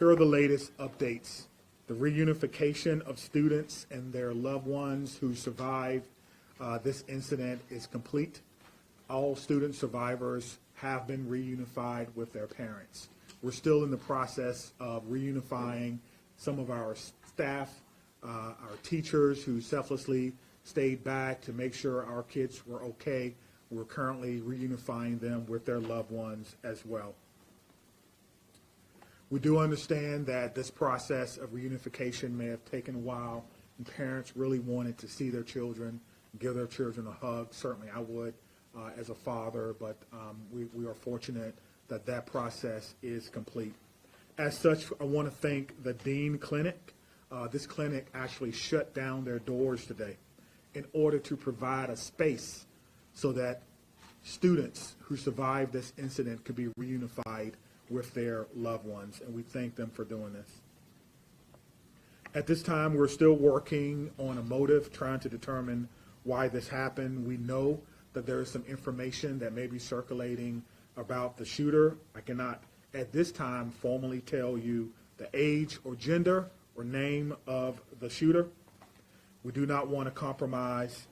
Here are the latest updates. The reunification of students and their loved ones who survived this incident is complete. All student survivors have been reunified with their parents. We're still in the process of reunifying some of our staff, our teachers who selflessly stayed back to make sure our kids were okay. We're currently reunifying them with their loved ones as well. We do understand that this process of reunification may have taken a while, and parents really wanted to see their children, give their children a hug. Certainly I would as a father, but we are fortunate that that process is complete. As such, I want to thank the Dean Clinic. This clinic actually shut down their doors today in order to provide a space so that students who survived this incident could be reunified with their loved ones, and we thank them for doing this. At this time, we're still working on a motive, trying to determine why this happened. We know that there is some information that may be circulating about the shooter. I cannot, at this time, formally tell you the age or gender or name of the shooter. We do not want to compromise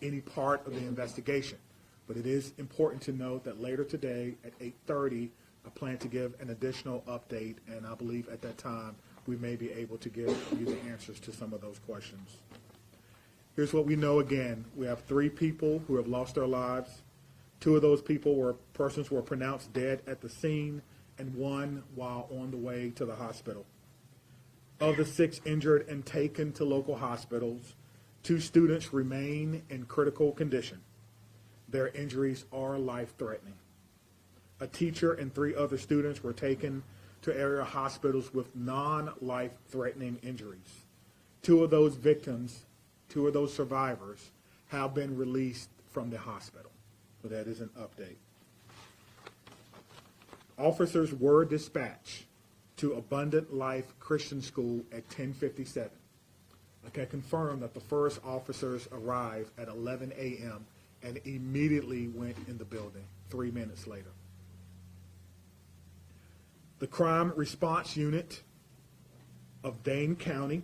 any part of the investigation, but it is important to note that later today at 8:30, I plan to give an additional update, and I believe at that time we may be able to give you the answers to some of those questions. Here's what we know again. We have 3 people who have lost their lives. 2 of those people were persons who were pronounced dead at the scene, and 1 while on the way to the hospital. Of the 6 injured and taken to local hospitals, 2 students remain in critical condition. Their injuries are life-threatening. A teacher and 3 other students were taken to area hospitals with non-life-threatening injuries. 2 of those victims, 2 of those survivors, have been released from the hospital. So that is an update. Officers were dispatched to Abundant Life Christian School at 10:57. I can confirm that the first officers arrived at 11 a.m. and immediately went in the building 3 minutes later. The Crime Response Unit of Dane County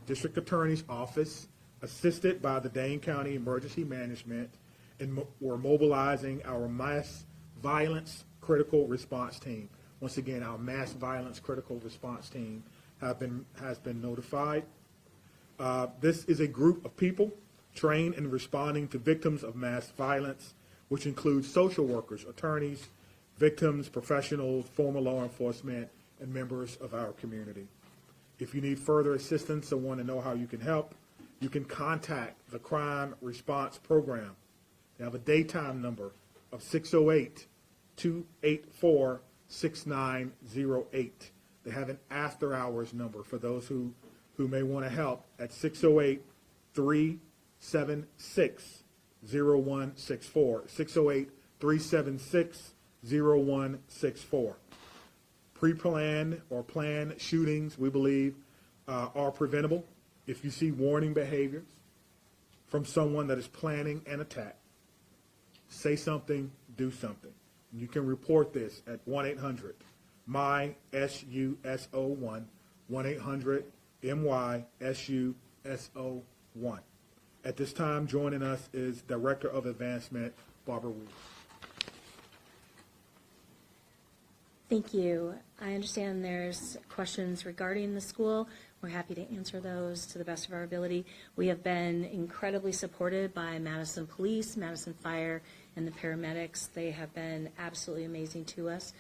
District Attorney's Office, assisted by the Dane County Emergency Management, and we're mobilizing our Mass Violence Critical Response Team. Once again, our Mass Violence Critical Response Team has been notified. This is a group of people trained in responding to victims of mass violence, which includes social workers, attorneys, victims, professionals, former law enforcement, and members of our community. If you need further assistance or want to know how you can help, you can contact the Crime Response Program. They have a daytime number of 608-284-6908. They have an after-hours number for those who may want to help at 608-376-0164. 608-376-0164. Pre-planned or planned shootings, we believe, are preventable. If you see warning behaviors from someone that is planning an attack, say something, do something. You can report this at 1-800-MY-SUSO1, 1-800-MY-SUSO1. At this time, joining us is Director of Advancement, Barbara Weed. Thank you. I understand there's questions regarding the school. We're happy to answer those to the best of our ability. We have been incredibly supported by Madison Police, Madison Fire, and the paramedics. They have been absolutely amazing to us.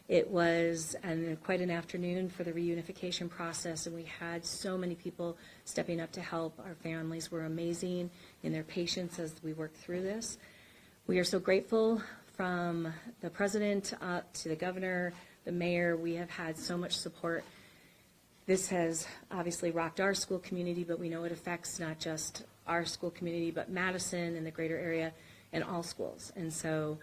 It was quite an afternoon for the reunification process, and we had so many people stepping up to help. Our families were amazing in their patience as we worked through this. We are so grateful, from the president up to the governor, the mayor. We have had so much support. This has obviously rocked our school community, but we know it affects not just our school community, but Madison and the greater area and all schools. And so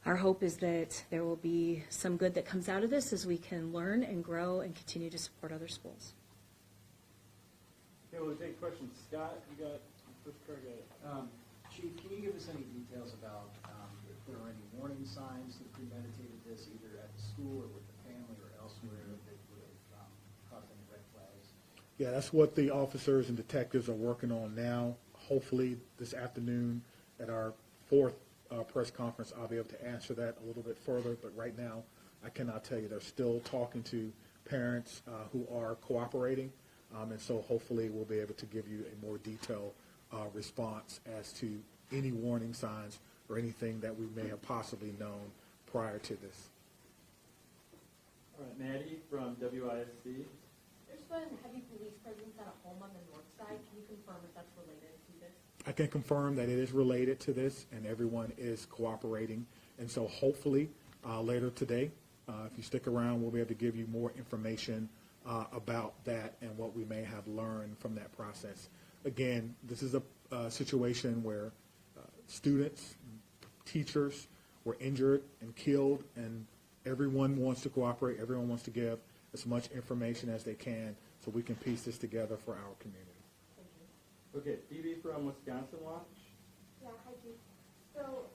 our hope is that there will be some good that comes out of this as we can learn and grow and continue to support other schools. Okay, we'll take questions. Scott, you got the first target. Chief, can you give us any details about if there are any warning signs that premeditated this, either at the school or with the family or elsewhere, that would have Yeah, that's what the officers and detectives are working on now. Hopefully, this afternoon at our fourth press conference, I'll be able to answer that a little bit further. But right now, I cannot tell you. They're still talking to parents who are cooperating. And so hopefully we'll be able to give you a more detailed response as to any warning signs or anything that we may have possibly known prior to this. All right, Maddie from WISD. There's been heavy police presence at a home on the north side. Can you confirm if that's related to this? I can confirm that it is related to this and everyone is cooperating. And so hopefully later today, if you stick around, we'll be able to give you more information about that and what we may have learned from that process. Again, this is a situation where students, teachers were injured and killed, and everyone wants to cooperate. Everyone wants to give as much information as they can so we can piece this together for our community. Thank you. Okay, Phoebe from Wisconsin Watch. Yeah, hi, Chief. So,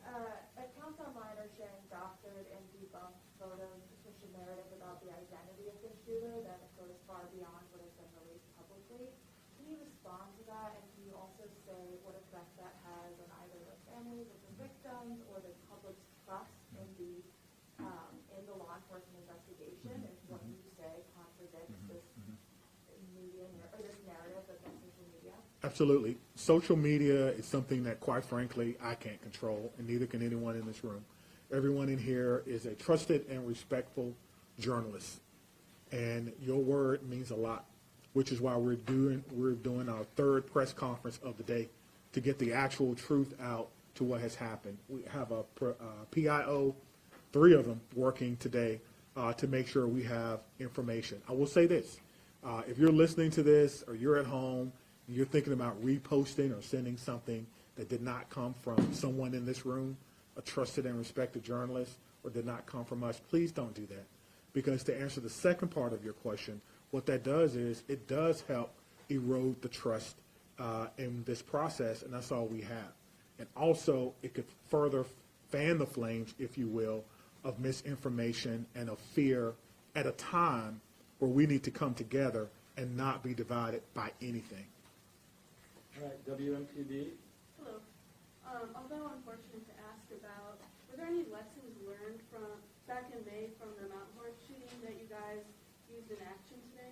accounts online are sharing doctored and debunked photos to push a narrative about the identity of the shooter that goes far beyond what has been released publicly. Can you respond to that, and can you also say what effect that has on either the families of the victims or the public's trust in the law enforcement investigation, if what you say contradicts this media or this narrative that's on social media? Absolutely. Social media is something that, quite frankly, I can't control, and neither can anyone in this room. Everyone in here is a trusted and respectful journalist, and your word means a lot, which is why we're doing our third press conference of the day to get the actual truth out to what has happened. We have a PIO, 3 of them, working today to make sure we have information. I will say this. If you're listening to this or you're at home and you're thinking about reposting or sending something that did not come from someone in this room, a trusted and respected journalist, or did not come from us, please don't do that. Because to answer the second part of your question, what that does is it does help erode the trust in this process, and that's all we have. And also, it could further fan the flames, if you will, of misinformation and of fear at a time where we need to come together and not be divided by anything. All right, WMTV. Hello. Although unfortunate to ask about, were there any lessons learned from back in May from the Mount Horeb shooting that you guys used in action today?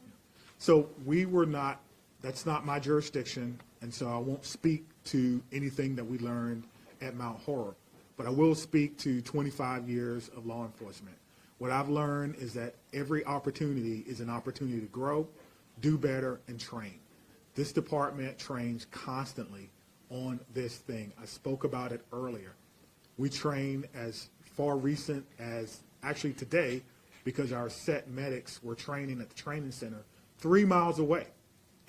So we were not, that's not my jurisdiction, and so I won't speak to anything that we learned at Mount Horeb. But I will speak to 25 years of law enforcement. What I've learned is that every opportunity is an opportunity to grow, do better, and train. This department trains constantly on this thing. I spoke about it earlier. We train as far recent as actually today, because our set medics were training at the training center 3 miles away,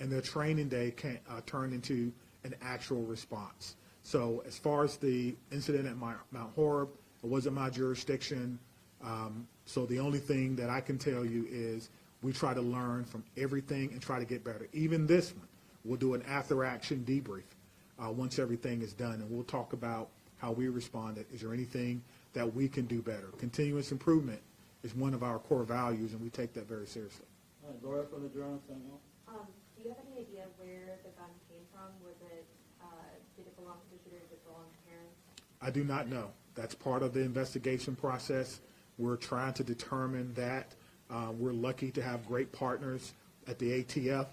and their training day turned into an actual response. So as far as the incident at Mount Horeb, it wasn't my jurisdiction. So the only thing that I can tell you is we try to learn from everything and try to get better. Even this one, we'll do an after-action debrief once everything is done, and we'll talk about how we responded. Is there anything that we can do better? Continuous improvement is one of our core values, and we take that very seriously. All right, Laura from the Journal-Sentinel. Do you have any idea where the gun came from? Did it belong to the shooter? Did it belong to parents? I do not know. That's part of the investigation process. We're trying to determine that. We're lucky to have great partners at the ATF.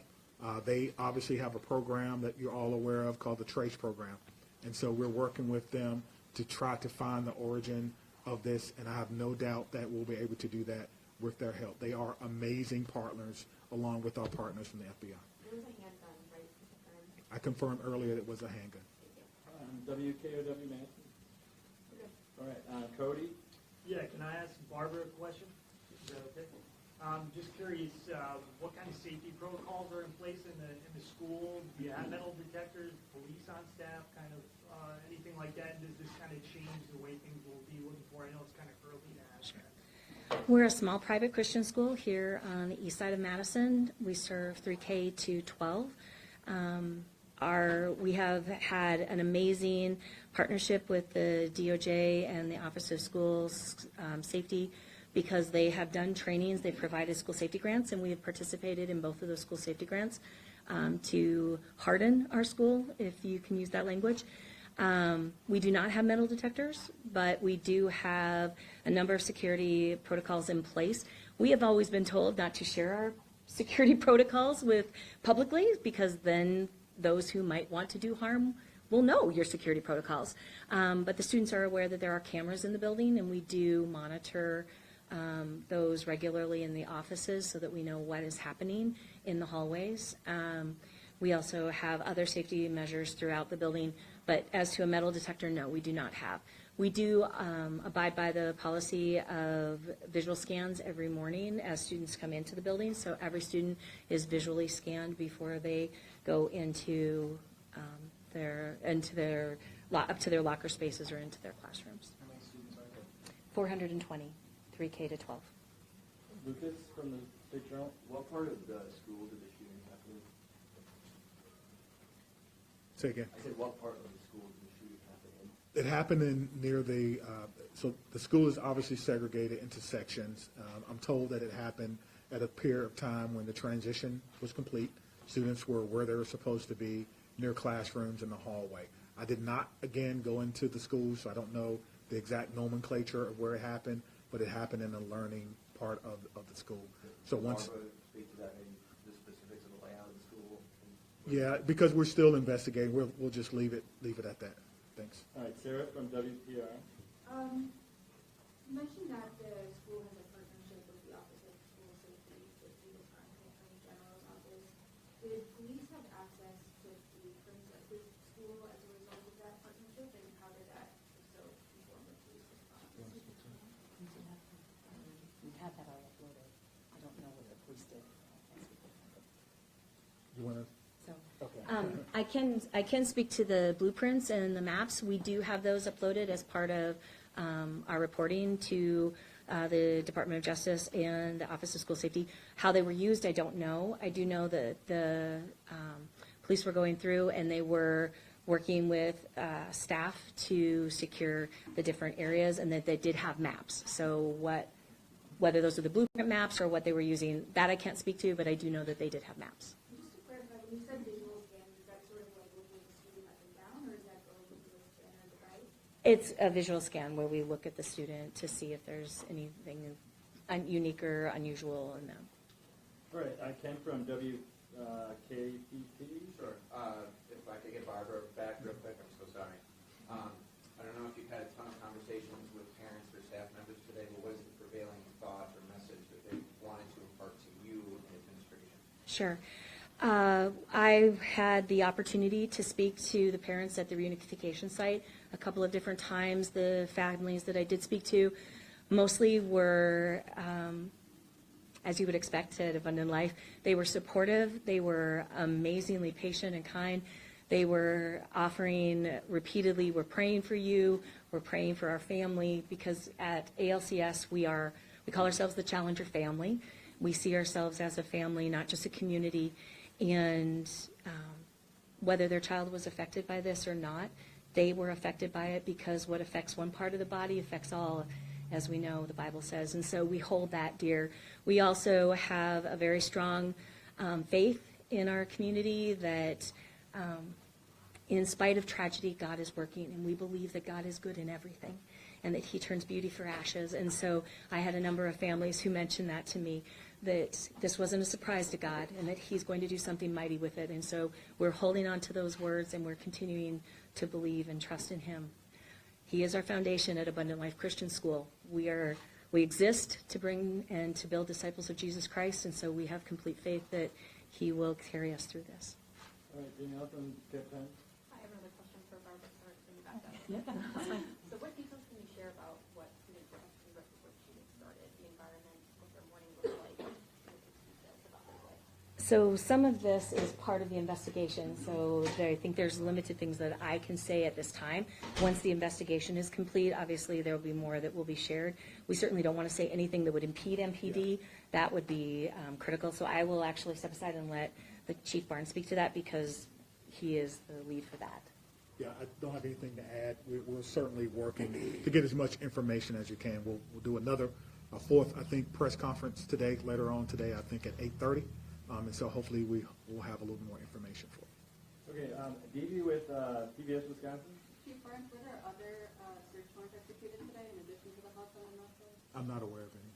They obviously have a program that you're all aware of called the TRACE program. And so we're working with them to try to find the origin of this, and I have no doubt that we'll be able to do that with their help. They are amazing partners, along with our partners from the FBI. It was a handgun, right? I confirmed earlier it was a handgun. WKOW Madison. Okay. All right, Cody. Yeah, can I ask Barbara a question? Is that okay? Just curious, what kind of safety protocols are in place in the school? Do you have metal detectors, police on staff, kind of anything like that? Does this kind of change the way things will be looking for? I know it's kind of early to ask that. We're a small private Christian school here on the east side of Madison. We serve 3K to 12. We have had an amazing partnership with the DOJ and the Office of Schools Safety because they have done trainings, they've provided school safety grants, and we have participated in both of those school safety grants to harden our school, if you can use that language. We do not have metal detectors, but we do have a number of security protocols in place. We have always been told not to share our security protocols with publicly, because then those who might want to do harm will know your security protocols. But the students are aware that there are cameras in the building, and we do monitor those regularly in the offices so that we know what is happening in the hallways. We also have other safety measures throughout the building, but as to a metal detector, no, we do not have. We do abide by the policy of visual scans every morning as students come into the building, so every student is visually scanned before they go into up to their locker spaces or into their classrooms. How many students are there? 420, 3K to 12. Lucas from the Big Journal. What part of the school did the shooting happen in? Say again. I said, what part of the school did the shooting happen in? It happened near the, so the school is obviously segregated into sections. I'm told that it happened at a period of time when the transition was complete. Students were where they were supposed to be, near classrooms in the hallway. I did not, again, go into the school, so I don't know the exact nomenclature of where it happened, but it happened in the learning part of the school. So once, Barbara, speak to that, maybe the specifics of the layout of the school. yeah, because we're still investigating, we'll just leave it at that. Thanks. All right, Sarah from WPR. You mentioned that the school has a partnership with the Office of School Safety, with the Attorney General's office. Did police have access to blueprints at this school as a result of that partnership, and how did that also inform the police response? We have that already uploaded. I don't know what the police did. You want to? So, Okay. I can speak to the blueprints and the maps. We do have those uploaded as part of our reporting to the Department of Justice and the Office of School Safety. How they were used, I don't know. I do know that the police were going through and they were working with staff to secure the different areas, and that they did have maps. So whether those are the blueprint maps or what they were using, that I can't speak to, but I do know that they did have maps. Just to clarify, when you said visual scan, is that sort of like looking at the student up and down, or is that going into the scanner device? It's a visual scan where we look at the student to see if there's anything unique or unusual in them. All right, Ken from WKPP. Sure. If I could get Barbara back real quick, I'm so sorry. I don't know if you've had a ton of conversations with parents or staff members today, but what is the prevailing thought or message that they wanted to impart to you in administration? Sure. I had the opportunity to speak to the parents at the reunification site a couple of different times. The families that I did speak to mostly were, as you would expect at Abundant Life, they were supportive, they were amazingly patient and kind. They were offering repeatedly, we're praying for you, we're praying for our family, because at ALCS we call ourselves the Challenger family. We see ourselves as a family, not just a community. And whether their child was affected by this or not, they were affected by it, because what affects one part of the body affects all, as we know, the Bible says. And so we hold that dear. We also have a very strong faith in our community that in spite of tragedy, God is working, and we believe that God is good in everything, and that he turns beauty for ashes. And so I had a number of families who mentioned that to me, that this wasn't a surprise to God, and that he's going to do something mighty with it. And so we're holding on to those words, and we're continuing to believe and trust in him. He is our foundation at Abundant Life Christian School. We exist to bring and to build disciples of Jesus Christ, and so we have complete faith that he will carry us through this. All right, Danielle from Get Pen. I have another question for Barbara. Sorry to bring you back up. So what details can you share about what students were actually right before the shooting started, the environment, what their morning looked like, what details about their day? So some of this is part of the investigation, so I think there's limited things that I can say at this time. Once the investigation is complete, obviously there will be more that will be shared. We certainly don't want to say anything that would impede MPD. That would be critical. So I will actually step aside and let the Chief Barnes speak to that, because he is the lead for that. Yeah, I don't have anything to add. We're certainly working to get as much information as you can. We'll do another a fourth, I think, press conference today, later on today, I think at 8:30. And so hopefully we will have a little more information for you. Okay, Dee with PBS Wisconsin. Chief Barnes, were there other search warrants executed today in addition to the house on the north? I'm not aware of any.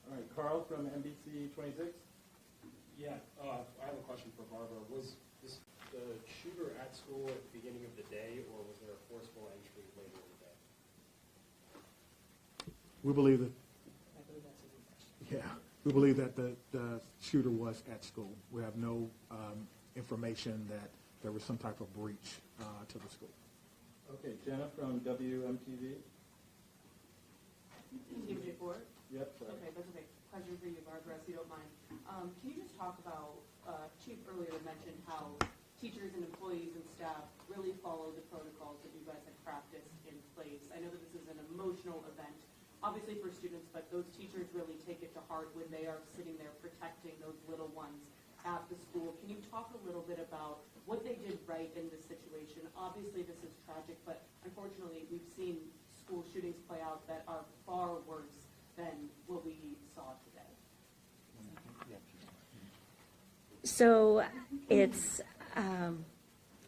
All right, Carl from NBC 26. Yeah, I have a question for Barbara. Was this the shooter at school at the beginning of the day, or was there a forcible entry later in the day? We believe that, we believe that the shooter was at school. We have no information that there was some type of breach to the school. Okay, Jenna from WMTV. Before? Yep, sorry. Okay, that's okay. Question for you, Barbara, if you don't mind. Can you just talk about, Chief earlier mentioned how teachers and employees and staff really follow the protocols that you guys have practiced in place? I know that this is an emotional event, obviously for students, but those teachers really take it to heart when they are sitting there protecting those little ones at the school. Can you talk a little bit about what they did right in this situation? Obviously, this is tragic, but unfortunately, we've seen school shootings play out that are far worse than what we saw today. So it's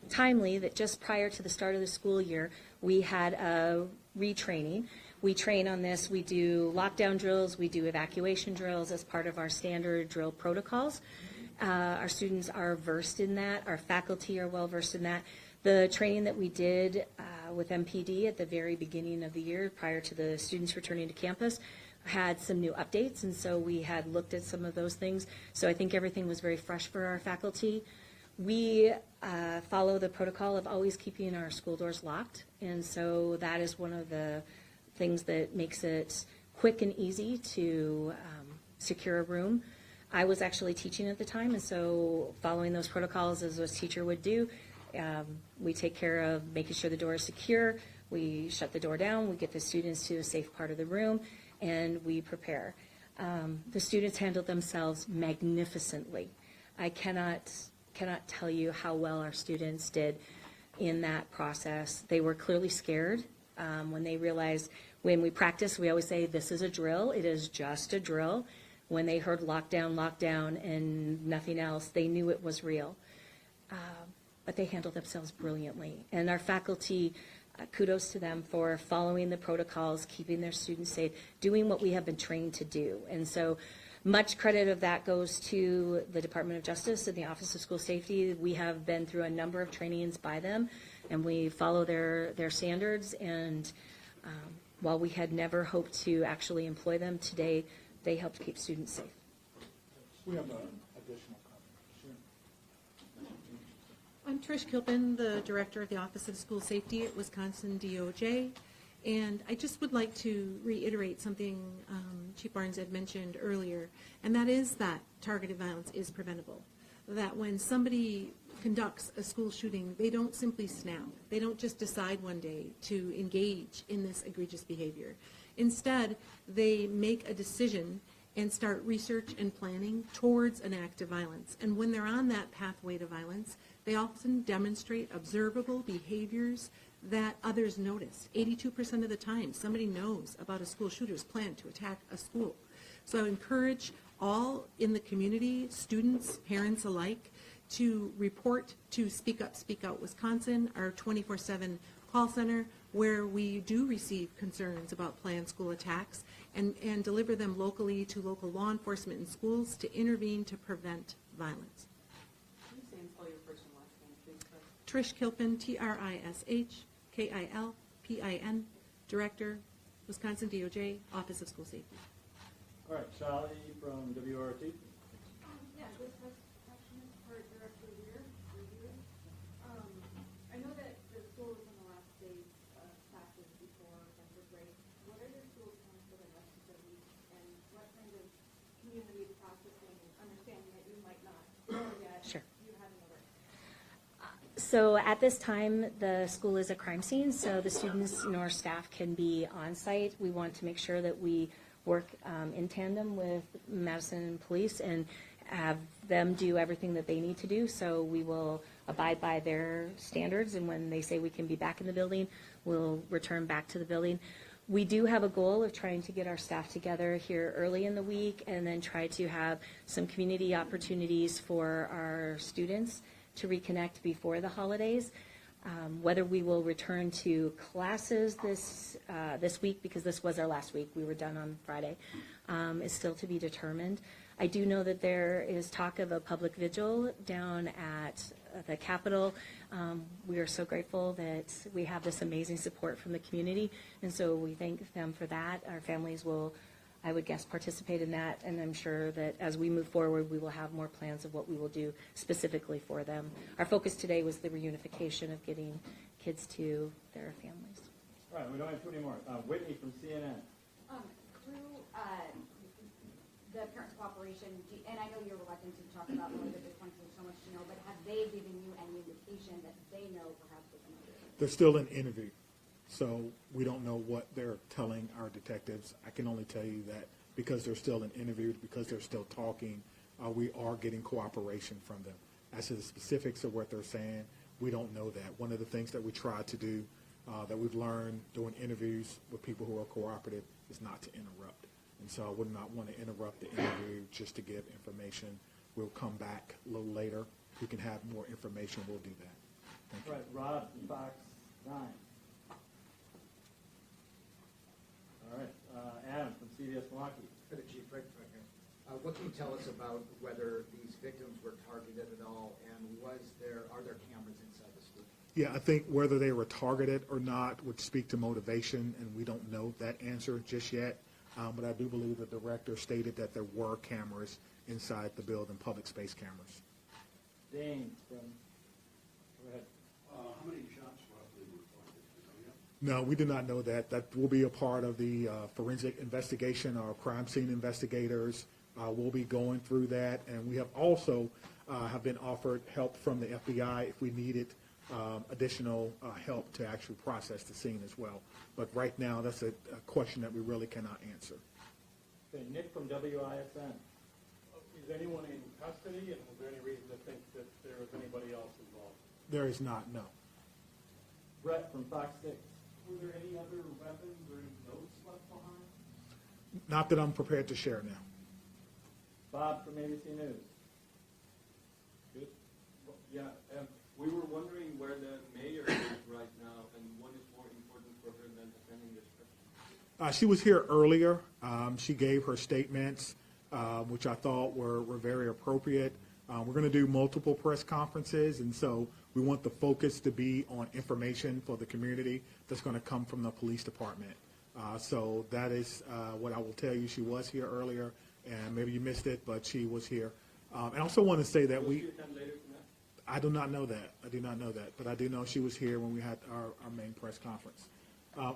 timely that just prior to the start of the school year, we had a retraining. We train on this. We do lockdown drills. We do evacuation drills as part of our standard drill protocols. Our students are versed in that. Our faculty are well versed in that. The training that we did with MPD at the very beginning of the year, prior to the students returning to campus, had some new updates, and so we had looked at some of those things. So I think everything was very fresh for our faculty. We follow the protocol of always keeping our school doors locked, and so that is one of the things that makes it quick and easy to secure a room. I was actually teaching at the time, and so following those protocols as a teacher would do, we take care of making sure the door is secure. We shut the door down. We get the students to a safe part of the room, and we prepare. The students handled themselves magnificently. I cannot tell you how well our students did in that process. They were clearly scared when they realized, when we practice, we always say, this is a drill. It is just a drill. When they heard lockdown, lockdown, and nothing else, they knew it was real. But they handled themselves brilliantly. And our faculty, kudos to them for following the protocols, keeping their students safe, doing what we have been trained to do. And so much credit of that goes to the Department of Justice and the Office of School Safety. We have been through a number of trainings by them, and we follow their standards. And while we had never hoped to actually employ them, today they helped keep students safe. We have an additional comment. I'm Trish Kilpin, the Director of the Office of School Safety at Wisconsin DOJ, and I just would like to reiterate something Chief Barnes had mentioned earlier, and that is that targeted violence is preventable. That when somebody conducts a school shooting, they don't simply snap. They don't just decide one day to engage in this egregious behavior. Instead, they make a decision and start research and planning towards an act of violence. And when they're on that pathway to violence, they often demonstrate observable behaviors that others notice. 82% of the time, somebody knows about a school shooter's plan to attack a school. So I encourage all in the community, students, parents alike, to report to Speak Up, Speak Out Wisconsin, our 24/7 call center, where we do receive concerns about planned school attacks and deliver them locally to local law enforcement and schools to intervene to prevent violence. Can you say and spell your first and last name, please, sir? Trish Kilpin, TRISHKILPIN, Director, Wisconsin DOJ, Office of School Safety. All right, Charlie from WRT. Yeah, this has question is for Director Lear. I know that the school is on the last days of classes before winter break. What are your school's plans for the rest of the week, and what kind of community processing, understanding that you might not know yet, Sure. you have in the works? So at this time, the school is a crime scene, so the students nor staff can be on site. We want to make sure that we work in tandem with Madison Police and have them do everything that they need to do. So we will abide by their standards, and when they say we can be back in the building, we'll return back to the building. We do have a goal of trying to get our staff together here early in the week and then try to have some community opportunities for our students to reconnect before the holidays. Whether we will return to classes this week, because this was our last week, we were done on Friday, is still to be determined. I do know that there is talk of a public vigil down at the Capitol. We are so grateful that we have this amazing support from the community, and so we thank them for that. Our families will, I would guess, participate in that, and I'm sure that as we move forward, we will have more plans of what we will do specifically for them. Our focus today was the reunification of getting kids to their families. All right, we don't have too many more. Whitney from CNN. Through the parent cooperation, and I know you're reluctant to talk about more than this one because there's so much to know, but have they given you any indication that they know perhaps what's another? They're still in interview, so we don't know what they're telling our detectives. I can only tell you that because they're still in interview, because they're still talking, we are getting cooperation from them. As to the specifics of what they're saying, we don't know that. One of the things that we try to do, that we've learned doing interviews with people who are cooperative, is not to interrupt. And so I would not want to interrupt the interview just to give information. We'll come back a little later. If we can have more information, we'll do that. Thank you. All right, Rob from Fox 9. All right, Adam from CBS Milwaukee. For the chief, right here. What can you tell us about whether these victims were targeted at all, and are there cameras inside the school? Yeah, I think whether they were targeted or not would speak to motivation, and we don't know that answer just yet. But I do believe the director stated that there were cameras inside the building, public space cameras. Dane from, go ahead. How many shots roughly were fired? No, we do not know that. That will be a part of the forensic investigation. Our crime scene investigators will be going through that. And we have also have been offered help from the FBI if we needed additional help to actually process the scene as well. But right now, that's a question that we really cannot answer. Okay, Nick from WISN. Is anyone in custody, and is there any reason to think that there was anybody else involved? There is not, no. Brett from Fox 6. Were there any other weapons or notes left behind? Not that I'm prepared to share now. Bob from ABC News. Good. Yeah, we were wondering where the mayor is right now, and what is more important for her than attending this press? She was here earlier. She gave her statements, which I thought were very appropriate. We're going to do multiple press conferences, and so we want the focus to be on information for the community that's going to come from the police department. So that is what I will tell you. She was here earlier, and maybe you missed it, but she was here. And I also want to say that Will she attend later tonight? I do not know that. I do not know that. But I do know she was here when we had our main press conference.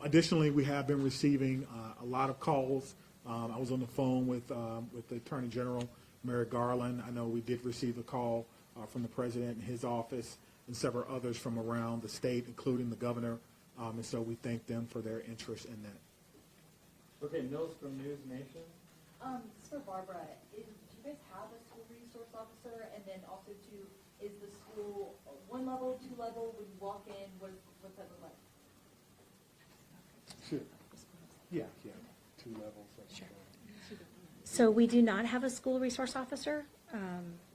Additionally, we have been receiving a lot of calls. I was on the phone with the Attorney General, Merrick Garland. I know we did receive a call from the President in his office and several others from around the state, including the governor. And so we thank them for their interest in that. Okay, Mills from News Nation. This is for Barbara. Do you guys have a school resource officer? And then also, too, is the school one level, two level? When you walk in, what's that look like? Sure. Yeah. 2 levels. Sure. So we do not have a school resource officer.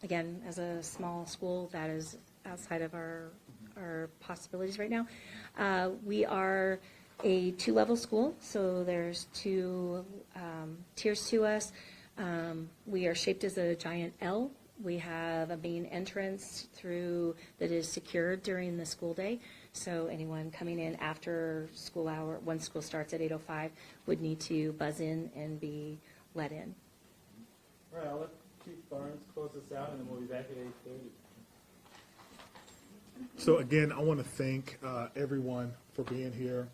Again, as a small school, that is outside of our possibilities right now. We are a 2-level school, so there's 2 tiers to us. We are shaped as a giant L. We have a main entrance through that is secured during the school day. So anyone coming in after school hour, once school starts at 8:05, would need to buzz in and be let in. All right, I'll let Chief Barnes close us out, and then we'll be back at 8:30. So again, I want to thank everyone for being here,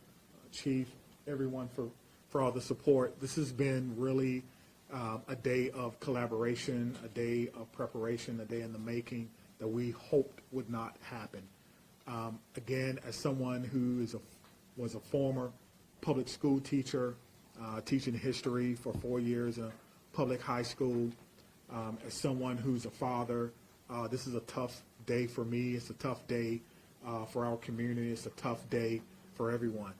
Chief, everyone for all the support. This has been really a day of collaboration, a day of preparation, a day in the making that we hoped would not happen. Again, as someone who was a former public school teacher, teaching history for 4 years in a public high school, as someone who's a father, this is a tough day for me. It's a tough day for our community. It's a tough day for everyone.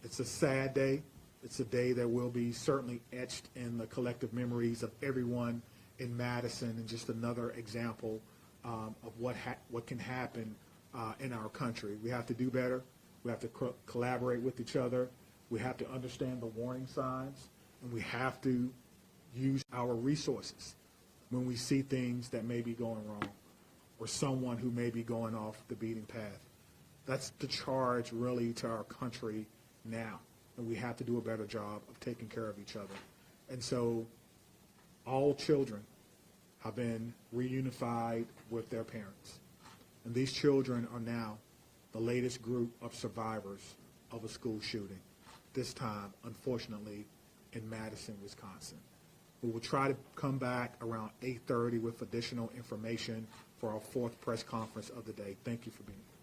It's a sad day. It's a day that will be certainly etched in the collective memories of everyone in Madison, and just another example of what can happen in our country. We have to do better. We have to collaborate with each other. We have to understand the warning signs, and we have to use our resources when we see things that may be going wrong or someone who may be going off the beaten path. That's the charge really to our country now, and we have to do a better job of taking care of each other. And so all children have been reunified with their parents. And these children are now the latest group of survivors of a school shooting, this time, unfortunately, in Madison, Wisconsin. We will try to come back around 8:30 with additional information for our fourth press conference of the day. Thank you for being here.